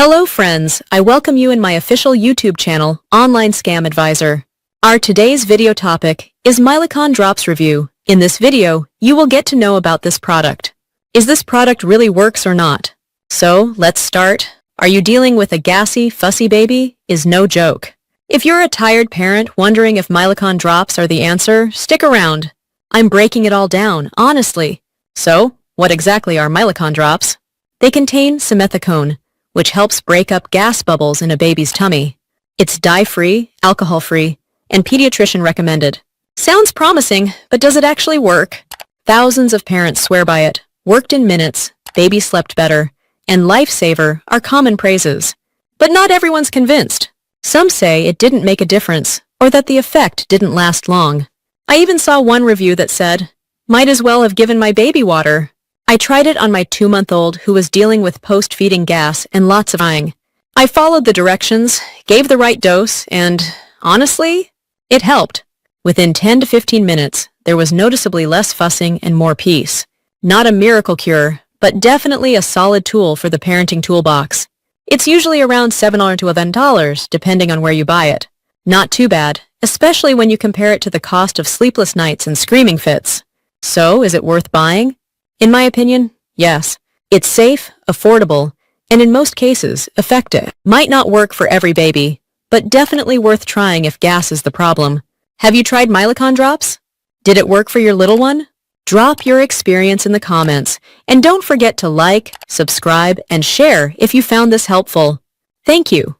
Hello friends, I welcome you in my official YouTube channel, Online Scam Advisor. Our today's video topic is Mylicon Drops review. In this video, you will get to know about this product. Is this product really works or not? So, let's start. Are you dealing with a gassy, fussy baby? Is no joke. If you're a tired parent wondering if Mylicon Drops are the answer, stick around. I'm breaking it all down, honestly. So, what exactly are Mylicon Drops? They contain simethicone, which helps break up gas bubbles in a baby's tummy. It's dye-free, alcohol-free, and pediatrician recommended. Sounds promising, but does it actually work? Thousands of parents swear by it. Worked in minutes, baby slept better, and lifesaver are common praises. But not everyone's convinced. Some say it didn't make a difference, or that the effect didn't last long. I even saw one review that said, "Might as well have given my baby water." I tried it on my 2-month-old who was dealing with post-feeding gas and lots of crying. I followed the directions, gave the right dose, and, honestly, it helped. Within 10 to 15 minutes, there was noticeably less fussing and more peace. Not a miracle cure, but definitely a solid tool for the parenting toolbox. It's usually around $7 to $11, depending on where you buy it. Not too bad, especially when you compare it to the cost of sleepless nights and screaming fits. So, is it worth buying? In my opinion, yes. It's safe, affordable, and in most cases, effective. Might not work for every baby, but definitely worth trying if gas is the problem. Have you tried Mylicon Drops? Did it work for your little one? Drop your experience in the comments, and don't forget to like, subscribe, and share if you found this helpful. Thank you.